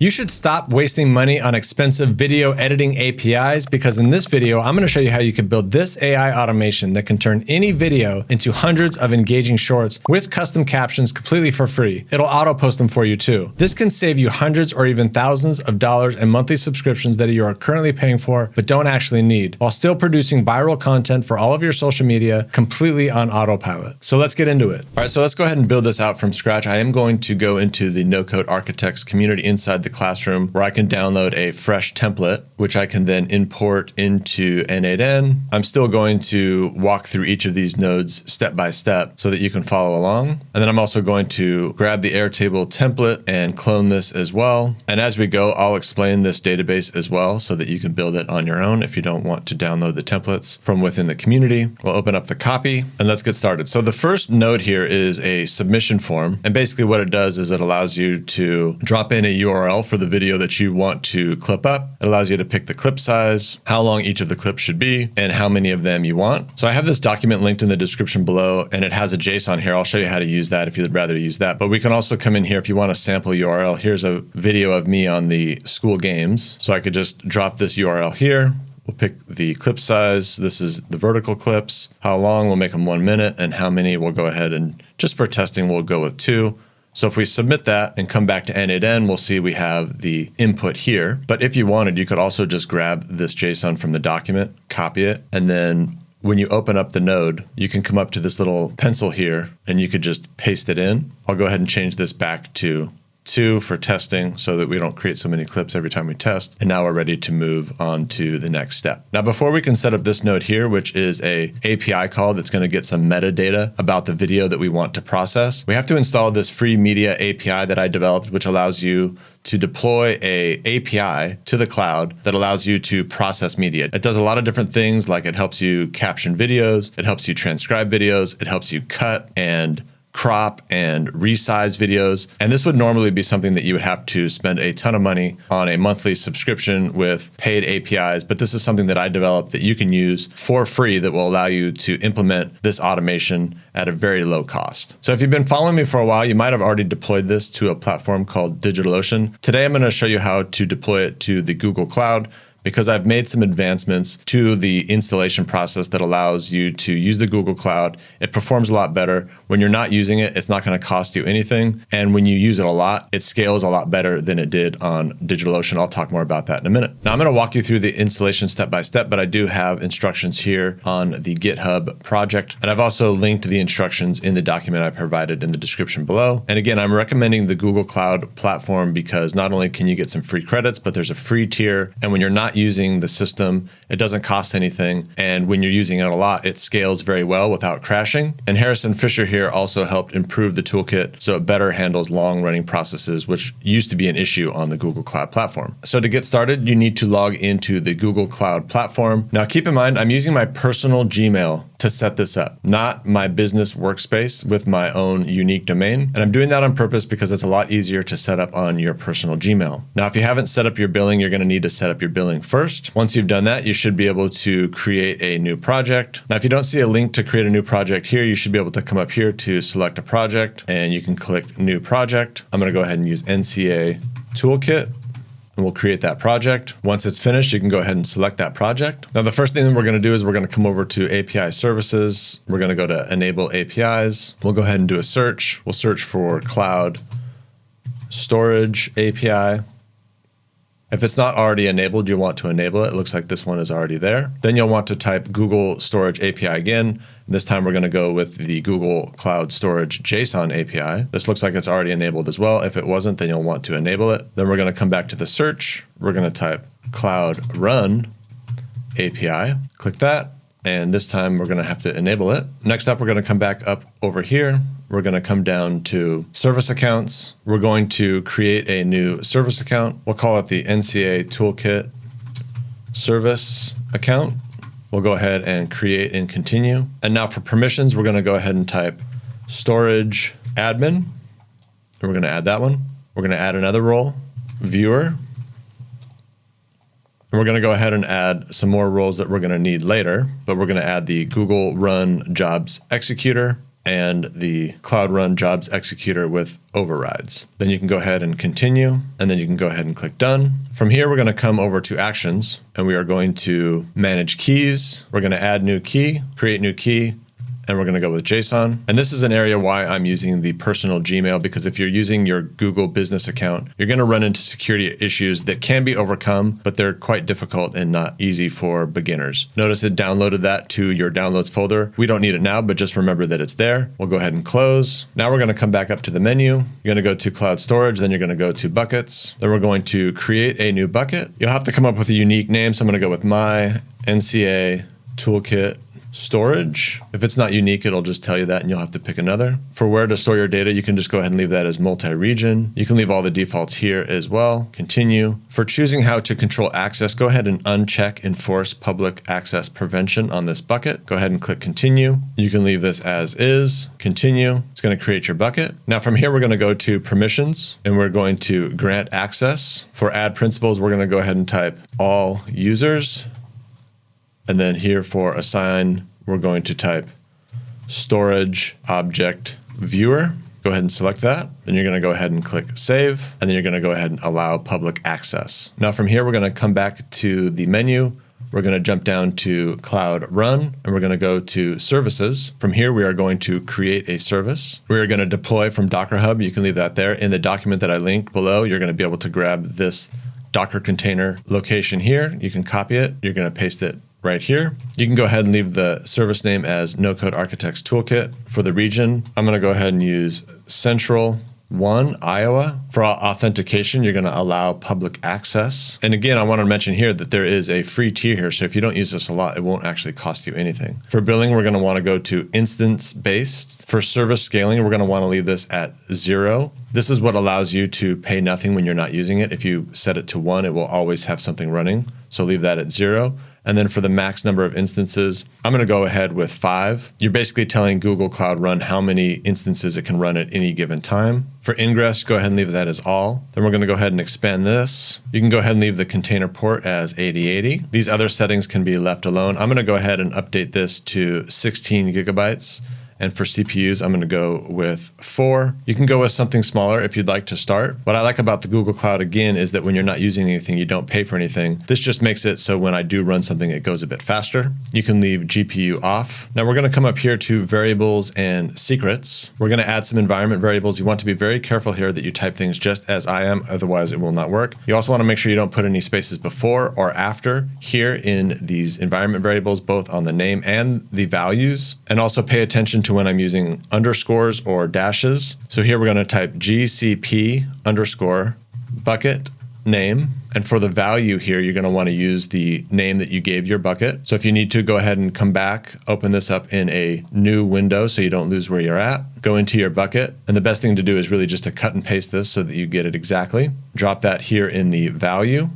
You should stop wasting money on expensive video editing APIs because in this video, I'm going to show you how you can build this AI automation that can turn any video into hundreds of engaging shorts with custom captions completely for free. It'll auto post them for you too. This can save you hundreds or even thousands of dollars in monthly subscriptions that you are currently paying for but don't actually need, while still producing viral content for all of your social media completely on autopilot. So let's get into it. All right, so let's go ahead and build this out from scratch. I am going to go into the No Code Architects community inside the classroom where I can download a fresh template, which I can then import into N8N. I'm still going to walk through each of these nodes step by step so that you can follow along. And then I'm also going to grab the Airtable template and clone this as well. And as we go, I'll explain this database as well so that you can build it on your own if you don't want to download the templates from within the community. We'll open up the copy and let's get started. So the first node here is a submission form. And basically what it does is it allows you to drop in a URL for the video that you want to clip up. It allows you to pick the clip size, how long each of the clips should be, and how many of them you want. So I have this document linked in the description below, and it has a JSON here. I'll show you how to use that if you'd rather use that. But we can also come in here if you want a sample URL. Here's a video of me on the school games. So I could just drop this URL here. We'll pick the clip size. This is the vertical clips. How long, we'll make them 1 minute, and how many, we'll go ahead and just for testing, we'll go with 2. So if we submit that and come back to N8N, we'll see we have the input here. But if you wanted, you could also just grab this JSON from the document, copy it, and then when you open up the node, you can come up to this little pencil here and you could just paste it in. I'll go ahead and change this back to 2 for testing so that we don't create so many clips every time we test. And now we're ready to move on to the next step. Now, before we can set up this node here, which is a API call that's going to get some metadata about the video that we want to process, we have to install this free media API that I developed, which allows you to deploy a API to the cloud that allows you to process media. It does a lot of different things, like it helps you caption videos, it helps you transcribe videos, it helps you cut and crop and resize videos. And this would normally be something that you would have to spend a ton of money on a monthly subscription with paid APIs. But this is something that I developed that you can use for free that will allow you to implement this automation at a very low cost. So if you've been following me for a while, you might have already deployed this to a platform called DigitalOcean. Today, I'm going to show you how to deploy it to the Google Cloud, because I've made some advancements to the installation process that allows you to use the Google Cloud. It performs a lot better. When you're not using it, it's not going to cost you anything. And when you use it a lot, it scales a lot better than it did on DigitalOcean. I'll talk more about that in a minute. Now I'm going to walk you through the installation step by step, but I do have instructions here on the GitHub project. And I've also linked the instructions in the document I provided in the description below. And again, I'm recommending the Google Cloud platform because not only can you get some free credits, but there's a free tier. And when you're not using the system, it doesn't cost anything. And when you're using it a lot, it scales very well without crashing. And Harrison Fisher here also helped improve the toolkit so it better handles long-running processes, which used to be an issue on the Google Cloud platform. So to get started, you need to log into the Google Cloud platform. Now keep in mind, I'm using my personal Gmail to set this up, not my business workspace with my own unique domain. And I'm doing that on purpose because it's a lot easier to set up on your personal Gmail. Now, if you haven't set up your billing, you're going to need to set up your billing first. Once you've done that, you should be able to create a new project. Now, if you don't see a link to create a new project here, you should be able to come up here to select a project and you can click New Project. I'm going to go ahead and use NCA Toolkit. And we'll create that project. Once it's finished, you can go ahead and select that project. Now, the first thing that we're going to do is we're going to come over to API services. We're going to go to enable APIs. We'll go ahead and do a search. We'll search for cloud storage API. If it's not already enabled, you'll want to enable it. It looks like this one is already there. Then you'll want to type Google Storage API again. This time we're going to go with the Google Cloud Storage JSON API. This looks like it's already enabled as well. If it wasn't, then you'll want to enable it. Then we're going to come back to the search. We're going to type Cloud Run API. Click that. And this time we're going to have to enable it. Next up, we're going to come back up over here. We're going to come down to service accounts. We're going to create a new service account. We'll call it the NCA Toolkit service account. We'll go ahead and create and continue. And now for permissions, we're going to go ahead and type storage admin. And we're going to add that one. We're going to add another role, viewer. And we're going to go ahead and add some more roles that we're going to need later, but we're going to add the Google Run Jobs Executor and the Cloud Run jobs executor with overrides. Then you can go ahead and continue, and then you can go ahead and click done. From here, we're going to come over to actions, and we are going to manage keys. We're going to add new key, create new key, and we're going to go with JSON. And this is an area why I'm using the personal Gmail, because if you're using your Google business account, you're going to run into security issues that can be overcome, but they're quite difficult and not easy for beginners. Notice it downloaded that to your downloads folder. We don't need it now, but just remember that it's there. We'll go ahead and close. Now we're going to come back up to the menu. You're going to go to cloud storage, then you're going to go to buckets. Then we're going to create a new bucket. You'll have to come up with a unique name. So I'm going to go with my NCA Toolkit storage. If it's not unique, it'll just tell you that and you'll have to pick another. For where to store your data, you can just go ahead and leave that as multi-region. You can leave all the defaults here as well. Continue. For choosing how to control access, go ahead and uncheck enforce public access prevention on this bucket. Go ahead and click continue. You can leave this as is. Continue. It's going to create your bucket. Now from here, we're going to go to permissions and we're going to grant access. For add principals, we're going to go ahead and type all users. And then here for assign, we're going to type storage object viewer. Go ahead and select that. Then you're going to go ahead and click save. And then you're going to go ahead and allow public access. Now from here, we're going to come back to the menu. We're going to jump down to Cloud Run and we're going to go to services. From here, we are going to create a service. We are going to deploy from Docker Hub. You can leave that there. In the document that I linked below, you're going to be able to grab this Docker container location here. You can copy it. You're going to paste it right here. You can go ahead and leave the service name as No Code Architects Toolkit. For the region, I'm going to go ahead and use Central 1, Iowa. For authentication, you're going to allow public access. And again, I want to mention here that there is a free tier here. So if you don't use this a lot, it won't actually cost you anything. For billing, we're going to want to go to instance-based. For service scaling, we're going to want to leave this at 0. This is what allows you to pay nothing when you're not using it. If you set it to 1, it will always have something running. So leave that at 0. And then for the max number of instances, I'm going to go ahead with 5. You're basically telling Google Cloud Run how many instances it can run at any given time. For ingress, go ahead and leave that as all. Then we're going to go ahead and expand this. You can go ahead and leave the container port as 8080. These other settings can be left alone. I'm going to go ahead and update this to 16 gigabytes. And for CPUs, I'm going to go with 4. You can go with something smaller if you'd like to start. What I like about the Google Cloud, again, is that when you're not using anything, you don't pay for anything. This just makes it so when I do run something, it goes a bit faster. You can leave GPU off. Now we're going to come up here to variables and secrets. We're going to add some environment variables. You want to be very careful here that you type things just as I am, otherwise it will not work. You also want to make sure you don't put any spaces before or after here in these environment variables, both on the name and the values. And also pay attention to when I'm using underscores or dashes. So here we're going to type GCP underscore bucket name. And for the value here, you're going to want to use the name that you gave your bucket. So if you need to, go ahead and come back, open this up in a new window so you don't lose where you're at. Go into your bucket. And the best thing to do is really just to cut and paste this so that you get it exactly. Drop that here in the value.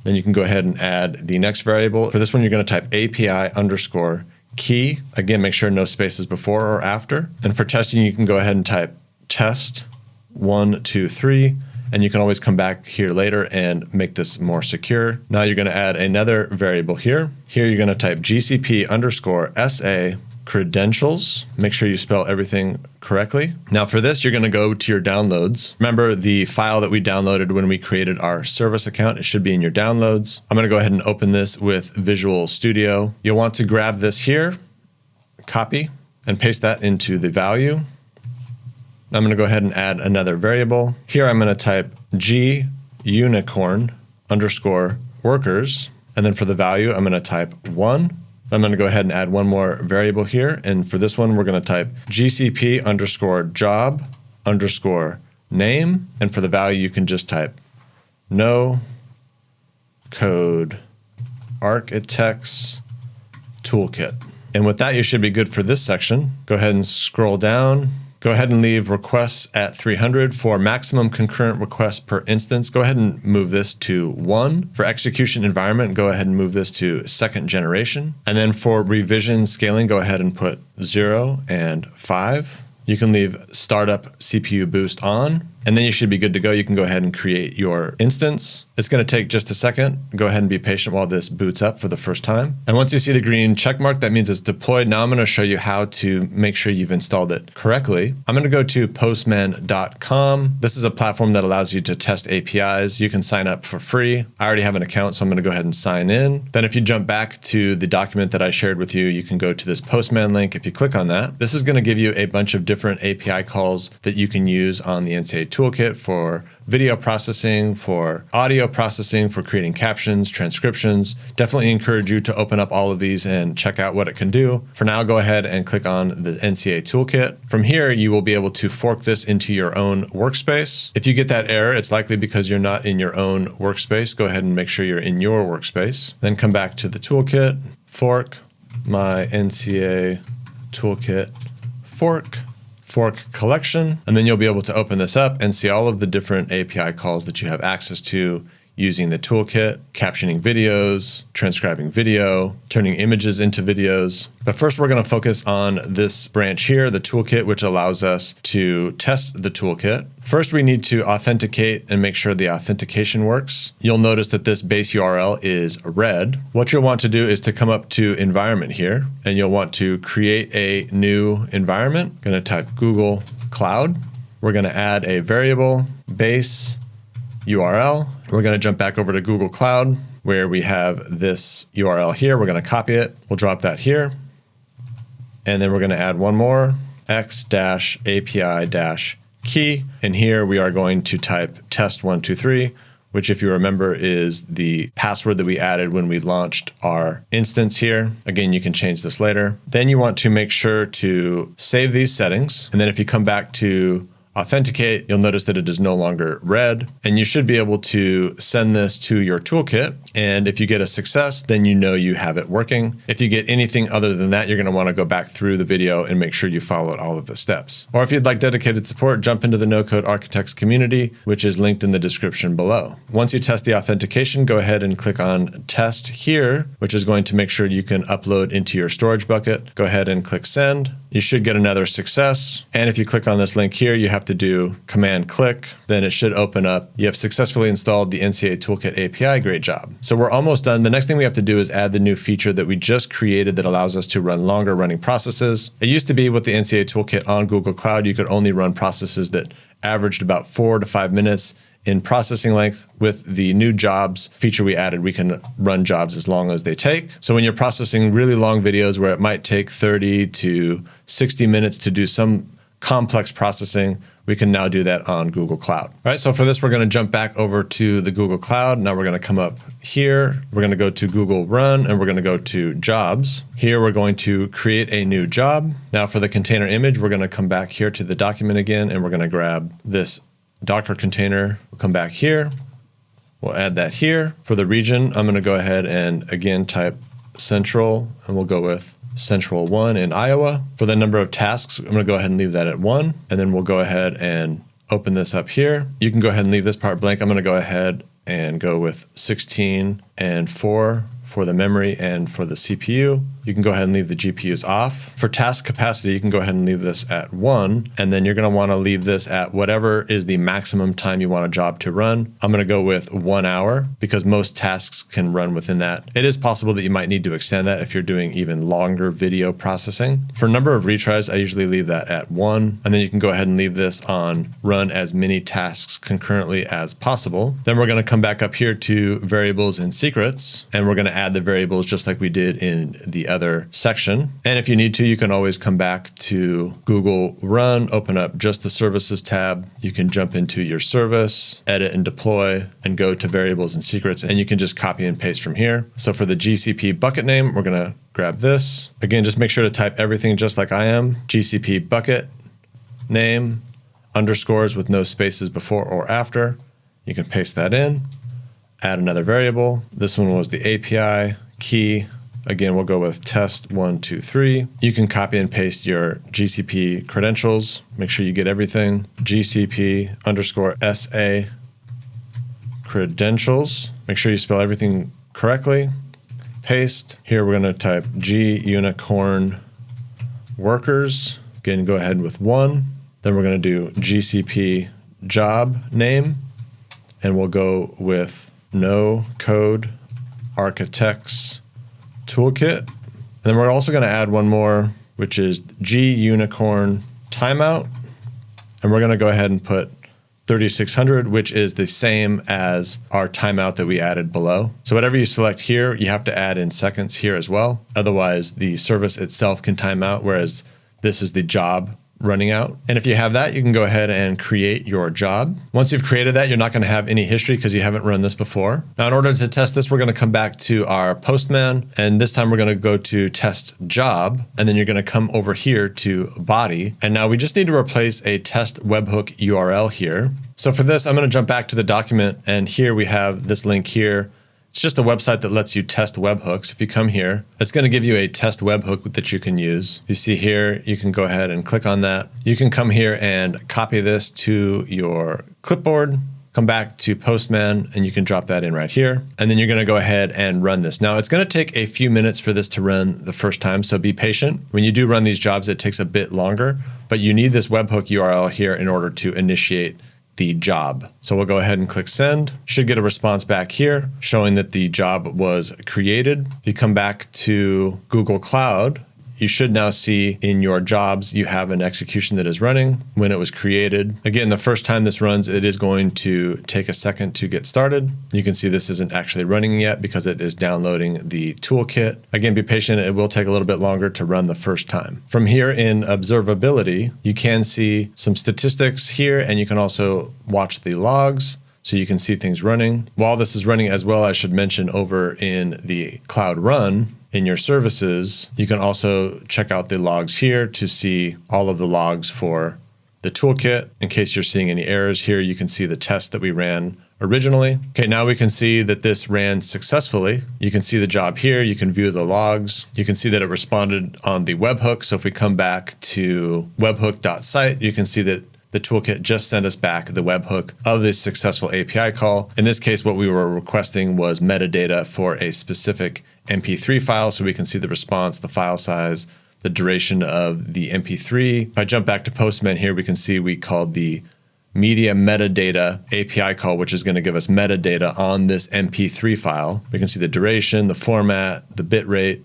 Then you can go ahead and add the next variable. For this one, you're going to type API underscore key. Again, make sure no spaces before or after. And for testing, you can go ahead and type test 1, 2, 3. And you can always come back here later and make this more secure. Now you're going to add another variable here. Here you're going to type GCP underscore SA credentials. Make sure you spell everything correctly. Now for this, you're going to go to your downloads. Remember the file that we downloaded when we created our service account. It should be in your downloads. I'm going to go ahead and open this with Visual Studio. You'll want to grab this here, copy, and paste that into the value. I'm going to go ahead and add another variable. Here I'm going to type G unicorn underscore workers. And then for the value, I'm going to type 1. I'm going to go ahead and add one more variable here. And for this one, we're going to type GCP underscore job underscore name. And for the value, you can just type no code architects toolkit. And with that, you should be good for this section. Go ahead and scroll down. Go ahead and leave requests at 300 for maximum concurrent requests per instance. Go ahead and move this to 1. For execution environment, go ahead and move this to second generation. And then for revision scaling, go ahead and put 0 and 5. You can leave startup CPU boost on. and then you should be good to go. You can go ahead and create your instance. It's going to take just a second. Go ahead and be patient while this boots up for the first time. And once you see the green check mark, that means it's deployed. Now I'm going to show you how to make sure you've installed it correctly. I'm going to go to postman.com. This is a platform that allows you to test APIs. You can sign up for free. I already have an account, so I'm going to go ahead and sign in. Then if you jump back to the document that I shared with you, you can go to this Postman link. If you click on that, this is going to give you a bunch of different API calls that you can use on the NCA Toolkit for video processing, for audio processing, for creating captions, transcriptions. Definitely encourage you to open up all of these and check out what it can do. For now, go ahead and click on the NCA Toolkit. From here, you will be able to fork this into your own workspace. If you get that error, it's likely because you're not in your own workspace. Go ahead and make sure you're in your workspace. Then come back to the toolkit, fork my NCA Toolkit fork collection, and then you'll be able to open this up and see all of the different API calls that you have access to using the toolkit, captioning videos, transcribing video, turning images into videos. But first, we're going to focus on this branch here, the toolkit, which allows us to test the toolkit. First, we need to authenticate and make sure the authentication works. You'll notice that this base URL is red. What you'll want to do is to come up to environment here, and you'll want to create a new environment. I'm going to type Google Cloud. We're going to add a variable base URL. We're going to jump back over to Google Cloud where we have this URL here. We're going to copy it. We'll drop that here. And then we're going to add one more, x-api-key. And here we are going to type test123, which if you remember is the password that we added when we launched our instance here. Again, you can change this later. Then you want to make sure to save these settings. And then if you come back to authenticate, you'll notice that it is no longer red, and you should be able to send this to your toolkit. And if you get a success, then you know you have it working. If you get anything other than that, you're going to want to go back through the video and make sure you followed all of the steps. Or if you'd like dedicated support, jump into the No Code Architects community, which is linked in the description below. Once you test the authentication, go ahead and click on test here, which is going to make sure you can upload into your storage bucket. Go ahead and click send. You should get another success. And if you click on this link here, you have to do command click, then it should open up. You have successfully installed the NCA Toolkit API. Great job. So we're almost done. The next thing we have to do is add the new feature that we just created that allows us to run longer running processes. It used to be with the NCA Toolkit on Google Cloud, you could only run processes that averaged about 4 to 5 minutes in processing length. With the new jobs feature we added, we can run jobs as long as they take. So when you're processing really long videos where it might take 30 to 60 minutes to do some complex processing, we can now do that on Google Cloud. All right, so for this, we're going to jump back over to the Google Cloud. Now we're going to come up here. We're going to go to Google Run, and we're going to go to Jobs. Here, we're going to create a new job. Now for the container image, we're going to come back here to the document again, and we're going to grab this Docker container. We'll come back here. We'll add that here. For the region, I'm going to go ahead and again type Central, and we'll go with Central 1 in Iowa. For the number of tasks, I'm going to go ahead and leave that at 1. And then we'll go ahead and open this up here. You can go ahead and leave this part blank. I'm going to go ahead and go with 16 and 4 for the memory and for the CPU. You can go ahead and leave the GPUs off. For task capacity, you can go ahead and leave this at 1, and then you're going to want to leave this at whatever is the maximum time you want a job to run. I'm going to go with 1 hour because most tasks can run within that. It is possible that you might need to extend that if you're doing even longer video processing. For number of retries, I usually leave that at 1, and then you can go ahead and leave this on run as many tasks concurrently as possible. Then we're going to come back up here to variables and secrets, and we're going to add the variables just like we did in the other section. And if you need to, you can always come back to Google Run, open up just the services tab. You can jump into your service, edit and deploy, and go to variables and secrets, and you can just copy and paste from here. So for the GCP bucket name, we're going to grab this. Again, just make sure to type everything just like I am. GCP bucket name, underscores with no spaces before or after. You can paste that in. Add another variable. This one was the API key. Again, we'll go with test123. You can copy and paste your GCP credentials. Make sure you get everything. GCP_SA credentials. Make sure you spell everything correctly. Paste. Here we're going to type G unicorn workers. Again, go ahead with 1. Then we're going to do GCP job name, and we'll go with No Code Architects Toolkit. And then we're also going to add one more, which is G Unicorn Timeout. And we're going to go ahead and put 3600, which is the same as our timeout that we added below. So whatever you select here, you have to add in seconds here as well. Otherwise, the service itself can time out, whereas this is the job running out. And if you have that, you can go ahead and create your job. Once you've created that, you're not going to have any history because you haven't run this before. Now, in order to test this, we're going to come back to our Postman, and this time we're going to go to test job, and then you're going to come over here to body. And now we just need to replace a test webhook URL here. So for this, I'm going to jump back to the document, and here we have this link here. It's just a website that lets you test webhooks. If you come here, it's going to give you a test webhook that you can use. You see here, you can go ahead and click on that. You can come here and copy this to your clipboard, come back to Postman, and you can drop that in right here. And then you're going to go ahead and run this. Now, it's going to take a few minutes for this to run the first time, so be patient. When you do run these jobs, it takes a bit longer, but you need this webhook URL here in order to initiate the job. So we'll go ahead and click send. Should get a response back here showing that the job was created. If you come back to Google Cloud, you should now see in your jobs, you have an execution that is running when it was created. Again, the first time this runs, it is going to take a second to get started. You can see this isn't actually running yet because it is downloading the toolkit. Again, be patient. It will take a little bit longer to run the first time. From here in observability, you can see some statistics here, and you can also watch the logs. So you can see things running. While this is running as well, I should mention over in the Cloud Run, in your services, you can also check out the logs here to see all of the logs for the toolkit. In case you're seeing any errors here, you can see the test that we ran originally. Okay, now we can see that this ran successfully. You can see the job here. You can view the logs. You can see that it responded on the webhook. So if we come back to webhook.site, you can see that the toolkit just sent us back the webhook of this successful API call. In this case, what we were requesting was metadata for a specific MP3 file, so we can see the response, the file size, the duration of the MP3. If I jump back to Postman here, we can see we called the media metadata API call, which is going to give us metadata on this MP3 file. We can see the duration, the format, the bit rate,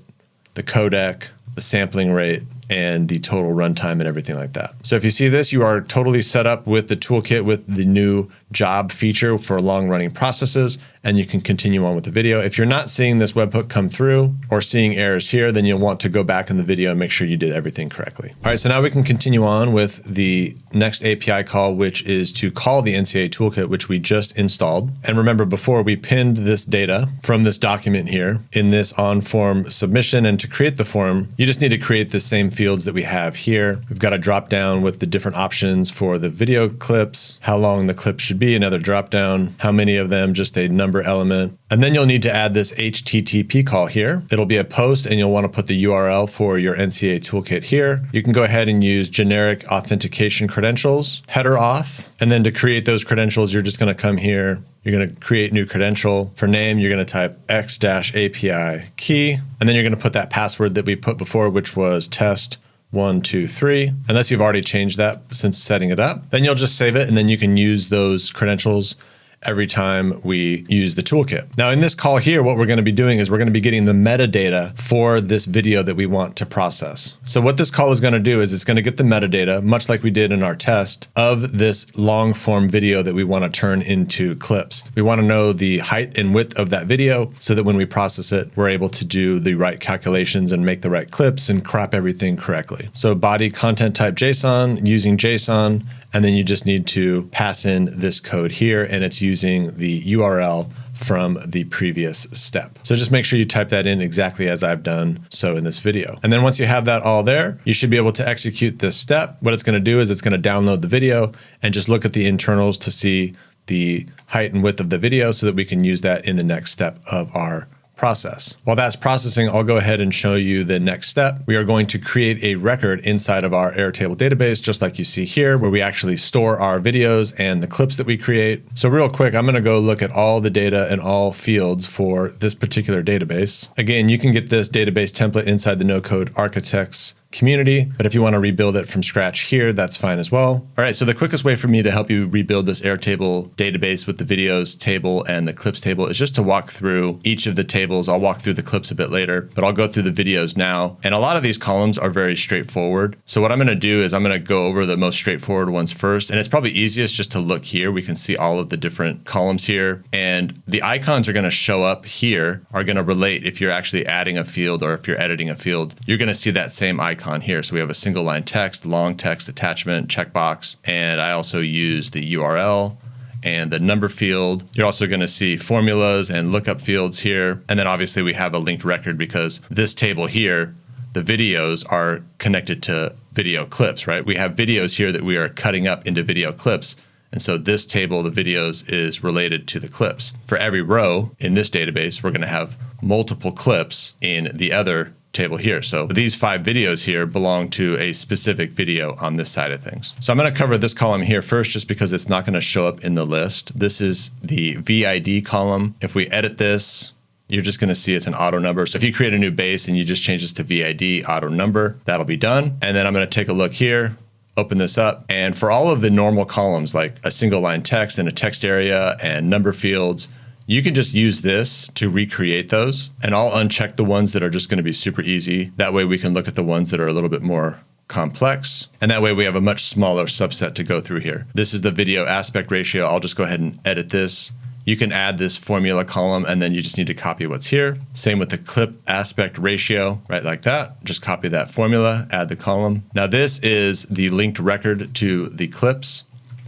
the codec, the sampling rate, and the total runtime and everything like that. So if you see this, you are totally set up with the toolkit with the new job feature for long running processes, and you can continue on with the video. If you're not seeing this webhook come through or seeing errors here, then you'll want to go back in the video and make sure you did everything correctly. All right, so now we can continue on with the next API call, which is to call the NCA Toolkit, which we just installed. And remember, before we pinned this data from this document here in this on form submission, and to create the form, you just need to create the same fields that we have here. We've got a drop down with the different options for the video clips, how long the clip should be, another drop down, how many of them, just a number element. And then you'll need to add this HTTP call here. It'll be a post, and you'll want to put the URL for your NCA Toolkit here. You can go ahead and use generic authentication credentials, header auth. And then to create those credentials, you're just going to come here. You're going to create new credential. For name, you're going to type x-API key. And then you're going to put that password that we put before, which was test123. Unless you've already changed that since setting it up, then you'll just save it, and then you can use those credentials every time we use the toolkit. Now in this call here, what we're going to be doing is we're going to be getting the metadata for this video that we want to process. So what this call is going to do is it's going to get the metadata, much like we did in our test, of this long form video that we want to turn into clips. We want to know the height and width of that video so that when we process it, we're able to do the right calculations and make the right clips and crop everything correctly. So body content type JSON, using JSON, and then you just need to pass in this code here, and it's using the URL from the previous step. So just make sure you type that in exactly as I've done so in this video. And then once you have that all there, you should be able to execute this step. What it's going to do is it's going to download the video and just look at the internals to see the height and width of the video so that we can use that in the next step of our process. While that's processing, I'll go ahead and show you the next step. We are going to create a record inside of our Airtable database, just like you see here, where we actually store our videos and the clips that we create. So real quick, I'm going to go look at all the data and all fields for this particular database. Again, you can get this database template inside the No Code Architects community. But if you want to rebuild it from scratch here, that's fine as well. All right, so the quickest way for me to help you rebuild this Airtable database with the videos table and the clips table is just to walk through each of the tables. I'll walk through the clips a bit later, but I'll go through the videos now. And a lot of these columns are very straightforward. So what I'm going to do is I'm going to go over the most straightforward ones first. And it's probably easiest just to look here. We can see all of the different columns here. And the icons are going to show up here, are going to relate if you're actually adding a field or if you're editing a field. You're going to see that same icon here. So we have a single line text, long text attachment, checkbox, and I also use the URL and the number field. You're also going to see formulas and lookup fields here. And then obviously we have a linked record because this table here, the videos are connected to video clips, right? We have videos here that we are cutting up into video clips. And so this table, the videos, is related to the clips. For every row in this database, we're going to have multiple clips in the other table here. So these 5 videos here belong to a specific video on this side of things. So I'm going to cover this column here first just because it's not going to show up in the list. This is the VID column. If we edit this, you're just going to see it's an auto number. So if you create a new base and you just change this to VID auto number, that'll be done. And then I'm going to take a look here, open this up. And for all of the normal columns, like a single line text and a text area and number fields, you can just use this to recreate those. And I'll uncheck the ones that are just going to be super easy. That way we can look at the ones that are a little bit more complex. And that way we have a much smaller subset to go through here. This is the video aspect ratio. I'll just go ahead and edit this. You can add this formula column and then you just need to copy what's here. Same with the clip aspect ratio, right like that. Just copy that formula, add the column. Now this is the linked record to the clips.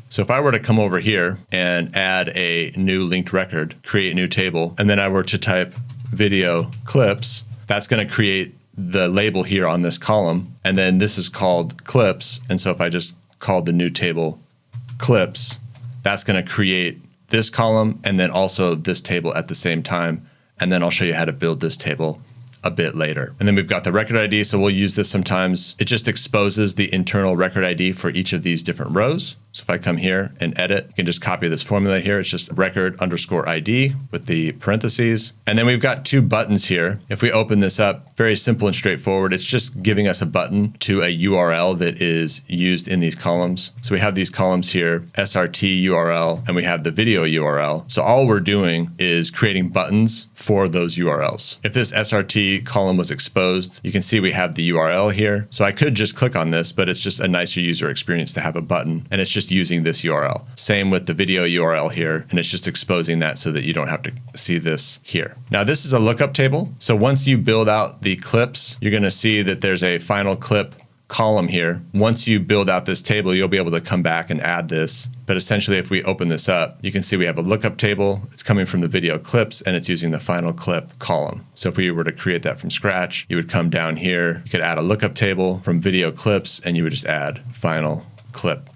So if I were to come over here and add a new linked record, create a new table, and then I were to type video clips, that's going to create the label here on this column. And then this is called clips. And so if I just called the new table clips, that's going to create this column and then also this table at the same time. And then I'll show you how to build this table a bit later. And then we've got the record ID. So we'll use this sometimes. It just exposes the internal record ID for each of these different rows. So if I come here and edit, you can just copy this formula here. It's just record underscore ID with the parentheses. And then we've got 2 buttons here. If we open this up, very simple and straightforward. It's just giving us a button to a URL that is used in these columns. So we have these columns here, SRT URL, and we have the video URL. So all we're doing is creating buttons for those URLs. If this SRT column was exposed, you can see we have the URL here. So I could just click on this, but it's just a nicer user experience to have a button. And it's just using this URL. Same with the video URL here, and it's just exposing that so that you don't have to see this here. Now this is a lookup table. So once you build out the clips, you're going to see that there's a final clip column here. Once you build out this table, you'll be able to come back and add this. But essentially, if we open this up, you can see we have a lookup table. It's coming from the video clips and it's using the final clip column. So if we were to create that from scratch, you would come down here, you could add a lookup table from video clips and you would just add final clip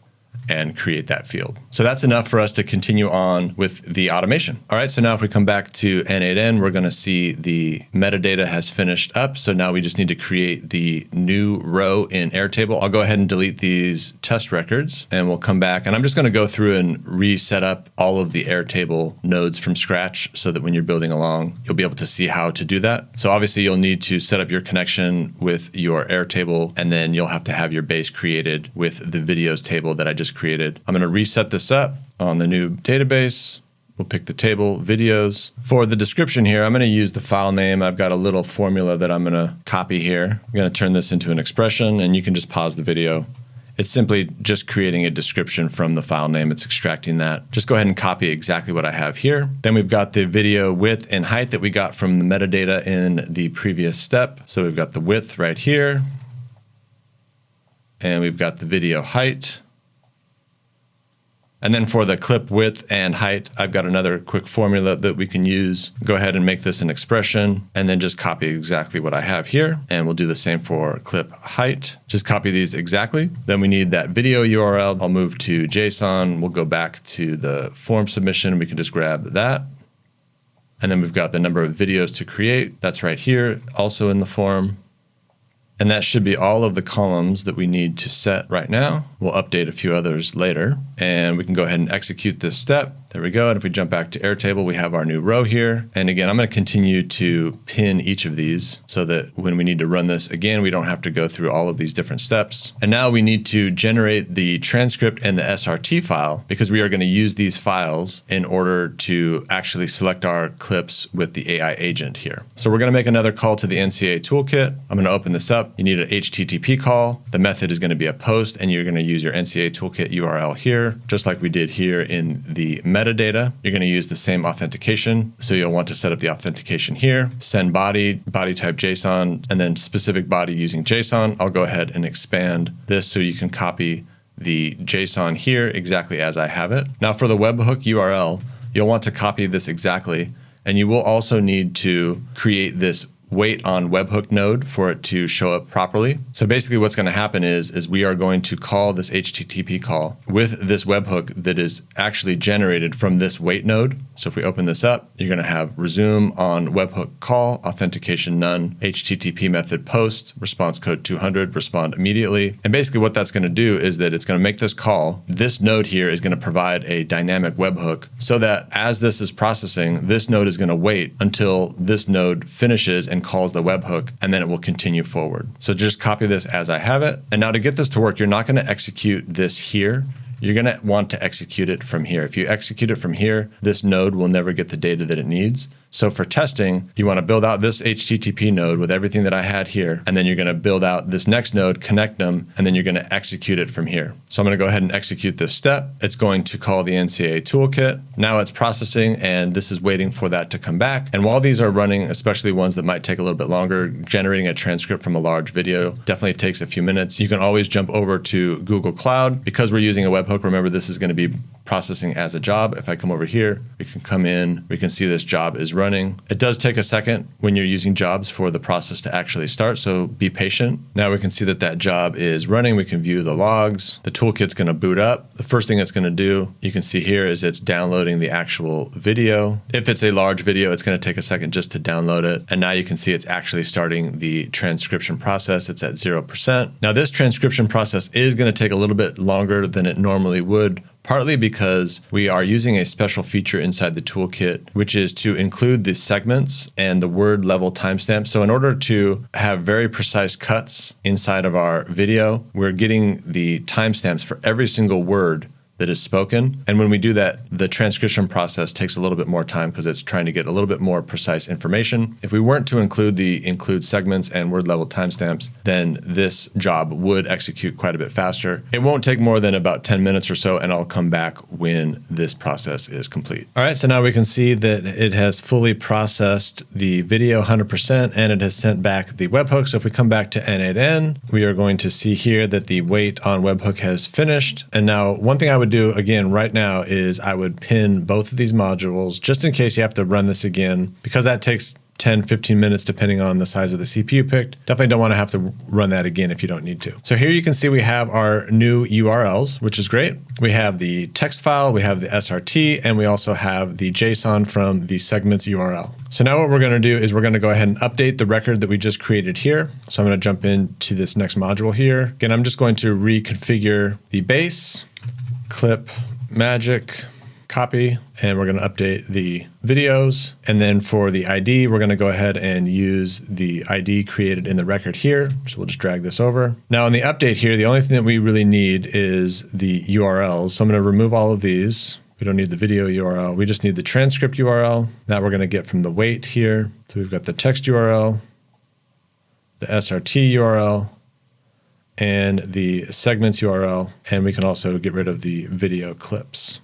and create that field. So that's enough for us to continue on with the automation. All right, so now if we come back to N8N, we're going to see the metadata has finished up. So now we just need to create the new row in Airtable. I'll go ahead and delete these test records and we'll come back. And I'm just going to go through and reset up all of the Airtable nodes from scratch so that when you're building along, you'll be able to see how to do that. So obviously you'll need to set up your connection with your Airtable, and then you'll have to have your base created with the videos table that I just created. I'm going to reset this up on the new database. We'll pick the table, videos. For the description here, I'm going to use the file name. I've got a little formula that I'm going to copy here. I'm going to turn this into an expression, and you can just pause the video. It's simply just creating a description from the file name. It's extracting that. Just go ahead and copy exactly what I have here. Then we've got the video width and height that we got from the metadata in the previous step. So we've got the width right here, and we've got the video height. And then for the clip width and height, I've got another quick formula that we can use. Go ahead and make this an expression and then just copy exactly what I have here. And we'll do the same for clip height. Just copy these exactly. Then we need that video URL. I'll move to JSON. We'll go back to the form submission. We can just grab that. And then we've got the number of videos to create. That's right here, also in the form. And that should be all of the columns that we need to set right now. We'll update a few others later, and we can go ahead and execute this step. There we go. And if we jump back to Airtable, we have our new row here. And again, I'm going to continue to pin each of these so that when we need to run this again, we don't have to go through all of these different steps. And now we need to generate the transcript and the SRT file because we are going to use these files in order to actually select our clips with the AI agent here. So we're going to make another call to the NCA Toolkit. I'm going to open this up. You need an HTTP call. The method is going to be a post, and you're going to use your NCA Toolkit URL here, just like we did here in the metadata. You're going to use the same authentication. So you'll want to set up the authentication here, send body type JSON, and then specific body using JSON. I'll go ahead and expand this so you can copy the JSON here exactly as I have it. Now for the webhook URL, you'll want to copy this exactly, and you will also need to create this wait on webhook node for it to show up properly. So basically what's going to happen is we are going to call this HTTP call with this webhook that is actually generated from this wait node. So if we open this up, you're going to have resume on webhook call, authentication none, HTTP method post, response code 200, respond immediately. And basically what that's going to do is that it's going to make this call. This node here is going to provide a dynamic webhook so that as this is processing, this node is going to wait until this node finishes and calls the webhook, and then it will continue forward. So just copy this as I have it. And now to get this to work, you're not going to execute this here. You're going to want to execute it from here. If you execute it from here, this node will never get the data that it needs. So for testing, you want to build out this HTTP node with everything that I had here, and then you're going to build out this next node, connect them, and then you're going to execute it from here. So I'm going to go ahead and execute this step. It's going to call the NCA Toolkit. Now it's processing, and this is waiting for that to come back. And while these are running, especially ones that might take a little bit longer, generating a transcript from a large video definitely takes a few minutes. You can always jump over to Google Cloud. Because we're using a webhook, remember this is going to be processing as a job. If I come over here, we can come in, we can see this job is running. It does take a second when you're using jobs for the process to actually start, so be patient. Now we can see that that job is running. We can view the logs. The toolkit's going to boot up. The first thing it's going to do, you can see here, is it's downloading the actual video. If it's a large video, it's going to take a second just to download it. And now you can see it's actually starting the transcription process. It's at 0%. Now this transcription process is going to take a little bit longer than it normally would, partly because we are using a special feature inside the toolkit, which is to include the segments and the word level timestamp. So in order to have very precise cuts inside of our video, we're getting the timestamps for every single word that is spoken. And when we do that, the transcription process takes a little bit more time because it's trying to get a little bit more precise information. If we weren't to include the include segments and word level timestamps, then this job would execute quite a bit faster. It won't take more than about 10 minutes or so, and I'll come back when this process is complete. All right, so now we can see that it has fully processed the video 100%, and it has sent back the webhook. So if we come back to N8N, we are going to see here that the wait on webhook has finished. And now one thing I would do again right now is I would pin both of these modules just in case you have to run this again, because that takes 10, 15 minutes depending on the size of the CPU picked. Definitely don't want to have to run that again if you don't need to. So here you can see we have our new URLs, which is great. We have the text file, we have the SRT, and we also have the JSON from the segments URL. So now what we're going to do is we're going to go ahead and update the record that we just created here. So I'm going to jump into this next module here. Again, I'm just going to reconfigure the base, clip, magic, copy, and we're going to update the videos. And then for the ID, we're going to go ahead and use the ID created in the record here. So we'll just drag this over. Now in the update here, the only thing that we really need is the URLs. So I'm going to remove all of these. We don't need the video URL. We just need the transcript URL. That we're going to get from the wait here. So we've got the text URL, the SRT URL, and the segments URL, and we can also get rid of the video clips.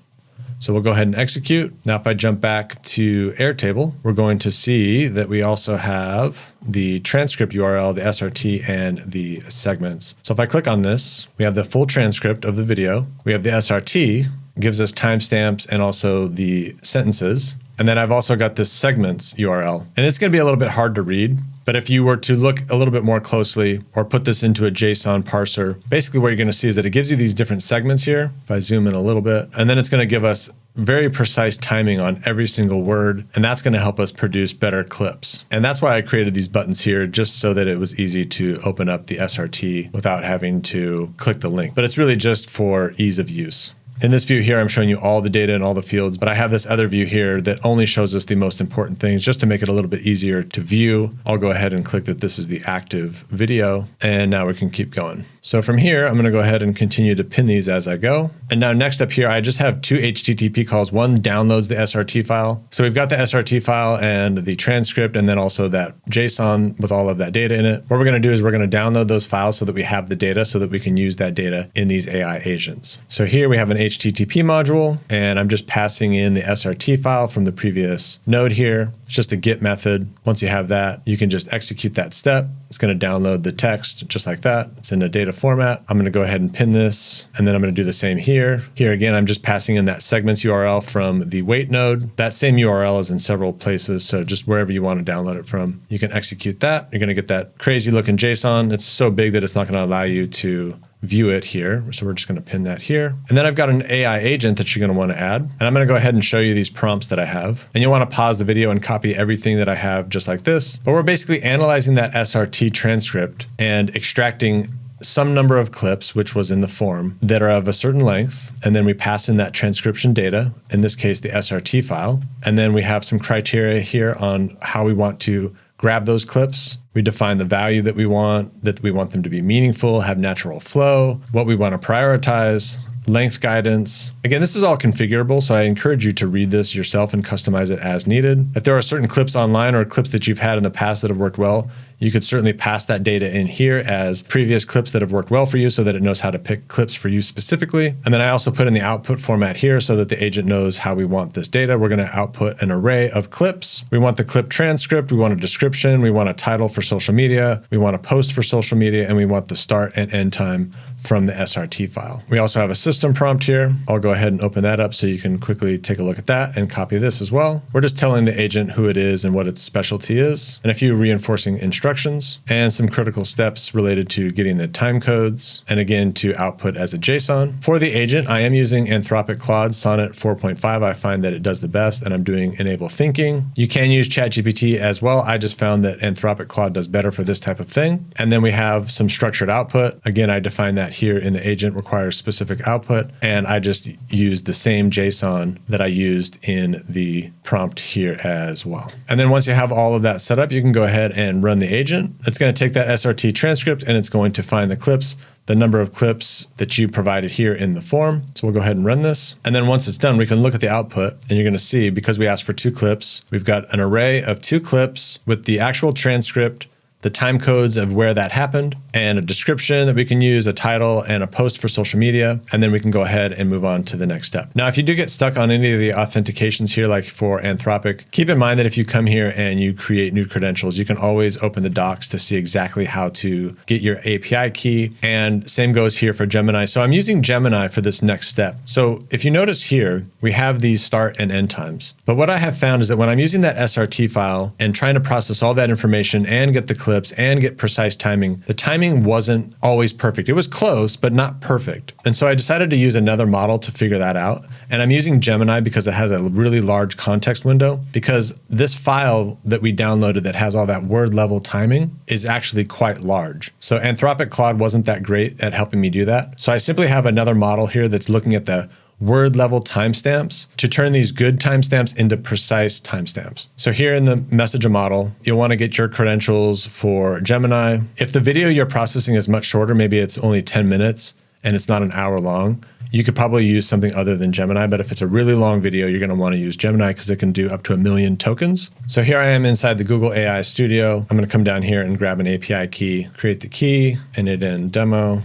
So we'll go ahead and execute. Now, if I jump back to Airtable, we're going to see that we also have the transcript URL, the SRT, and the segments. So if I click on this, we have the full transcript of the video. We have the SRT, gives us timestamps and also the sentences. And then I've also got this segments URL. And it's going to be a little bit hard to read, but if you were to look a little bit more closely or put this into a JSON parser, basically what you're going to see is that it gives you these different segments here. If I zoom in a little bit, and then it's going to give us very precise timing on every single word, and that's going to help us produce better clips. And that's why I created these buttons here, just so that it was easy to open up the SRT without having to click the link. But it's really just for ease of use. In this view here, I'm showing you all the data and all the fields, but I have this other view here that only shows us the most important things just to make it a little bit easier to view. I'll go ahead and click that this is the active video, and now we can keep going. So from here, I'm going to go ahead and continue to pin these as I go. And now next up here, I just have two HTTP calls. One downloads the SRT file. So we've got the SRT file and the transcript, and then also that JSON with all of that data in it. What we're going to do is we're going to download those files so that we have the data so that we can use that data in these AI agents. So here we have an HTTP module, and I'm just passing in the SRT file from the previous node here. It's just a get method. Once you have that, you can just execute that step. It's going to download the text just like that. It's in a data format. I'm going to go ahead and pin this, and then I'm going to do the same here. Here again, I'm just passing in that segments URL from the wait node. That same URL is in several places, so just wherever you want to download it from, you can execute that. You're going to get that crazy looking JSON. It's so big that it's not going to allow you to view it here. So we're just going to pin that here. And then I've got an AI agent that you're going to want to add. And I'm going to go ahead and show you these prompts that I have. And you'll want to pause the video and copy everything that I have just like this. But we're basically analyzing that SRT transcript and extracting some number of clips, which was in the form, that are of a certain length. And then we pass in that transcription data, in this case, the SRT file. And then we have some criteria here on how we want to grab those clips. We define the value that we want them to be meaningful, have natural flow, what we want to prioritize, length guidance. Again, this is all configurable, so I encourage you to read this yourself and customize it as needed. If there are certain clips online or clips that you've had in the past that have worked well, you could certainly pass that data in here as previous clips that have worked well for you so that it knows how to pick clips for you specifically. And then I also put in the output format here so that the agent knows how we want this data. We're going to output an array of clips. We want the clip transcript. We want a description. We want a title for social media. We want a post for social media. And we want the start and end time from the SRT file. We also have a system prompt here. I'll go ahead and open that up so you can quickly take a look at that and copy this as well. We're just telling the agent who it is and what its specialty is, and a few reinforcing instructions, and some critical steps related to getting the time codes, and again, to output as a JSON. For the agent, I am using Anthropic Claude Sonnet 4.5. I find that it does the best, and I'm doing enable thinking. You can use ChatGPT as well. I just found that Anthropic Claude does better for this type of thing. And then we have some structured output. Again, I define that here in the agent requires specific output, and I just used the same JSON that I used in the prompt here as well. And then once you have all of that set up, you can go ahead and run the agent. It's going to take that SRT transcript and it's going to find the clips, the number of clips that you provided here in the form. So we'll go ahead and run this. And then once it's done, we can look at the output, and you're going to see, because we asked for 2 clips, we've got an array of 2 clips with the actual transcript, the time codes of where that happened, and a description that we can use, a title, and a post for social media. And then we can go ahead and move on to the next step. Now, if you do get stuck on any of the authentications here, like for Anthropic, keep in mind that if you come here and you create new credentials, you can always open the docs to see exactly how to get your API key. And same goes here for Gemini. So I'm using Gemini for this next step. So if you notice here, we have these start and end times. But what I have found is that when I'm using that SRT file and trying to process all that information and get the clips and get precise timing, the timing wasn't always perfect. It was close, but not perfect. And so I decided to use another model to figure that out. And I'm using Gemini because it has a really large context window, because this file that we downloaded that has all that word level timing is actually quite large. So Anthropic Claude wasn't that great at helping me do that. So I simply have another model here that's looking at the word level timestamps to turn these good timestamps into precise timestamps. So here in the messenger model, you'll want to get your credentials for Gemini. If the video you're processing is much shorter, maybe it's only 10 minutes and it's not an hour long, you could probably use something other than Gemini. But if it's a really long video, you're going to want to use Gemini because it can do up to 1 million tokens. So here I am inside the Google AI Studio. I'm going to come down here and grab an API key, create the key, and it in demo,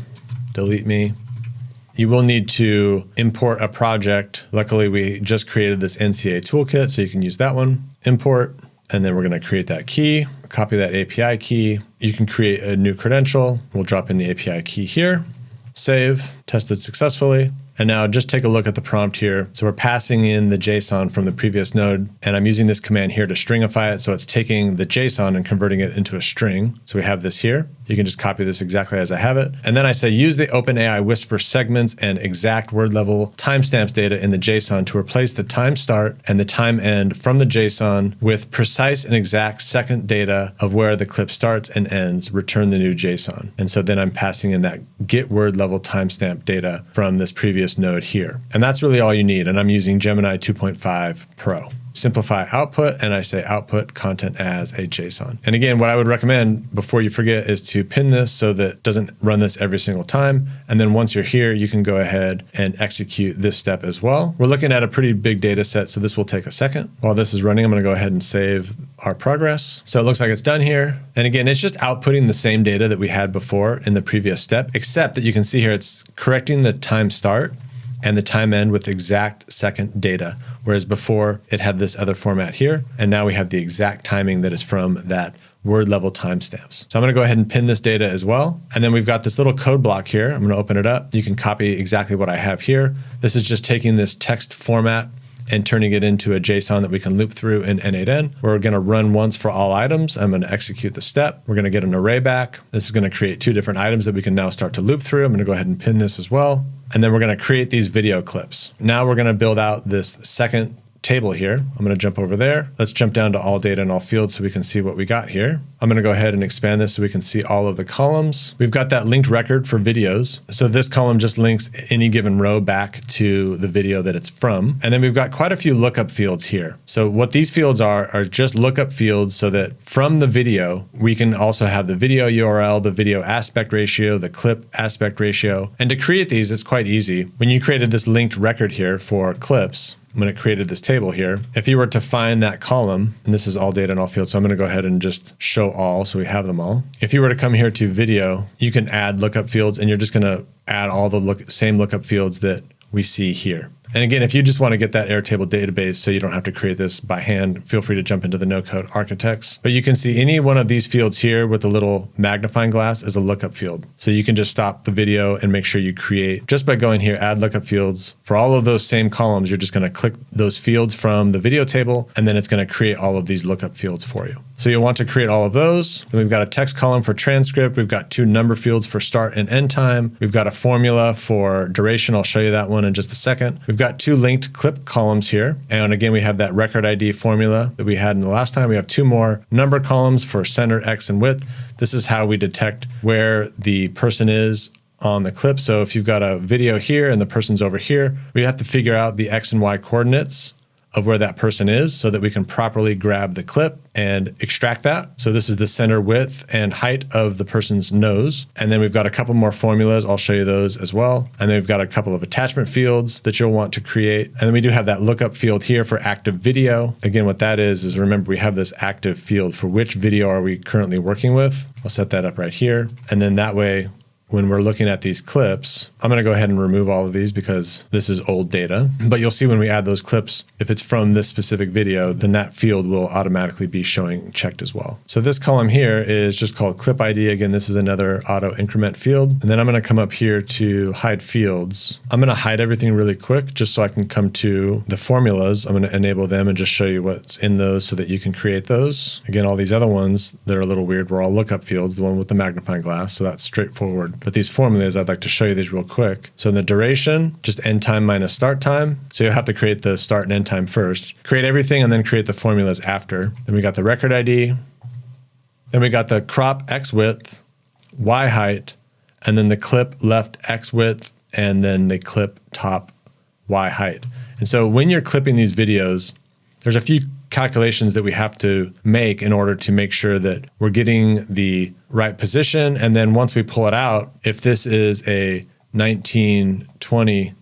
delete me. You will need to import a project. Luckily, we just created this NCA Toolkit, so you can use that one. Import, and then we're going to create that key, copy that API key. You can create a new credential. We'll drop in the API key here, save, tested successfully. And now just take a look at the prompt here. So we're passing in the JSON from the previous node, and I'm using this command here to stringify it. So it's taking the JSON and converting it into a string. So we have this here. You can just copy this exactly as I have it. And then I say, use the OpenAI Whisper segments and exact word level timestamps data in the JSON to replace the time start and the time end from the JSON with precise and exact second data of where the clip starts and ends, return the new JSON. And so then I'm passing in that get word level timestamp data from this previous node here. And that's really all you need. And I'm using Gemini 2.5 Pro. Simplify output, and I say output content as a JSON. And again, what I would recommend before you forget is to pin this so that it doesn't run this every single time. And then once you're here, you can go ahead and execute this step as well. We're looking at a pretty big data set, so this will take a second. While this is running, I'm going to go ahead and save our progress. So it looks like it's done here. And again, it's just outputting the same data that we had before in the previous step, except that you can see here it's correcting the time start and the time end with exact second data, whereas before it had this other format here, and now we have the exact timing that is from that word level timestamps. So I'm going to go ahead and pin this data as well. And then we've got this little code block here. I'm going to open it up. You can copy exactly what I have here. This is just taking this text format and turning it into a JSON that we can loop through in N8N. We're going to run once for all items. I'm going to execute the step. We're going to get an array back. This is going to create two different items that we can now start to loop through. I'm going to go ahead and pin this as well. And then we're going to create these video clips. Now we're going to build out this second table here. I'm going to jump over there. Let's jump down to all data and all fields so we can see what we got here. I'm going to go ahead and expand this so we can see all of the columns. We've got that linked record for videos. So this column just links any given row back to the video that it's from. And then we've got quite a few lookup fields here. So what these fields are just lookup fields so that from the video, we can also have the video URL, the video aspect ratio, the clip aspect ratio. And to create these, it's quite easy. When you created this linked record here for clips, when it created this table here, if you were to find that column, and this is all data and all fields, so I'm going to go ahead and just show all so we have them all. If you were to come here to video, you can add lookup fields, and you're just going to add all the same lookup fields that we see here. And again, if you just want to get that Airtable database so you don't have to create this by hand, feel free to jump into the no-code architects. But you can see any one of these fields here with the little magnifying glass is a lookup field. So you can just stop the video and make sure you create, just by going here, add lookup fields. For all of those same columns, you're just going to click those fields from the video table, and then it's going to create all of these lookup fields for you. So you'll want to create all of those. Then we've got a text column for transcript. We've got two number fields for start and end time. We've got a formula for duration. I'll show you that one in just a second. We've got two linked clip columns here. And again, we have that record ID formula that we had in the last time. We have two more number columns for center, X, and width. This is how we detect where the person is on the clip. So if you've got a video here and the person's over here, we have to figure out the X and Y coordinates of where that person is so that we can properly grab the clip and extract that. So this is the center width and height of the person's nose. And then we've got a couple more formulas. I'll show you those as well. And then we've got a couple of attachment fields that you'll want to create. And then we do have that lookup field here for active video. Again, what that is remember we have this active field for which video are we currently working with. I'll set that up right here. And then that way, when we're looking at these clips, I'm going to go ahead and remove all of these because this is old data. But you'll see when we add those clips, if it's from this specific video, then that field will automatically be showing checked as well. So this column here is just called clip ID. Again, this is another auto increment field. And then I'm going to come up here to hide fields. I'm going to hide everything really quick just so I can come to the formulas. I'm going to enable them and just show you what's in those so that you can create those. Again, all these other ones that are a little weird were all lookup fields, the one with the magnifying glass. So that's straightforward. But these formulas, I'd like to show you these real quick. So in the duration, just end time minus start time. So you'll have to create the start and end time first. Create everything and then create the formulas after. Then we got the record ID. Then we got the crop X width, Y height, and then the clip left X width, and then the clip top Y height. And so when you're clipping these videos, there's a few calculations that we have to make in order to make sure that we're getting the right position. And then once we pull it out, if this is a 1920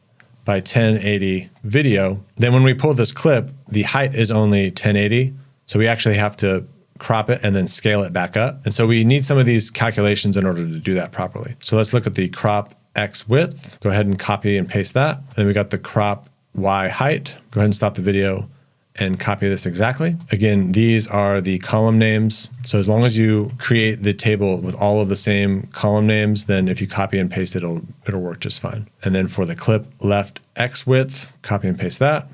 by 1080 video, then when we pull this clip, the height is only 1080. So we actually have to crop it and then scale it back up. And so we need some of these calculations in order to do that properly. So let's look at the crop X width. Go ahead and copy and paste that. And then we got the crop Y height. Go ahead and stop the video and copy this exactly. Again, these are the column names. So as long as you create the table with all of the same column names, then if you copy and paste it, it'll work just fine. And then for the clip left X width, copy and paste that.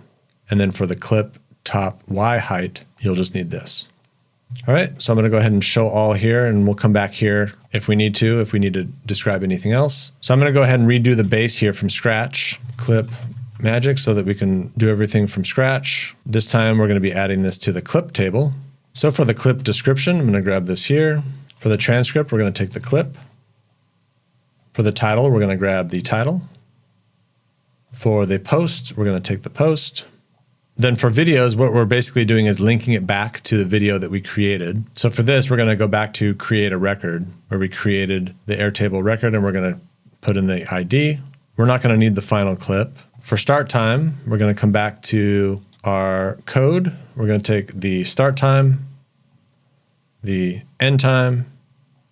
And then for the clip top Y height, you'll just need this. All right, so I'm going to go ahead and show all here, and we'll come back here if we need to describe anything else. So I'm going to go ahead and redo the base here from scratch, clip magic, so that we can do everything from scratch. This time we're going to be adding this to the clip table. So for the clip description, I'm going to grab this here. For the transcript, we're going to take the clip. For the title, we're going to grab the title. For the post, we're going to take the post. Then for videos, what we're basically doing is linking it back to the video that we created. So for this, we're going to go back to create a record where we created the Airtable record, and we're going to put in the ID. We're not going to need the final clip. For start time, we're going to come back to our code. We're going to take the start time, the end time,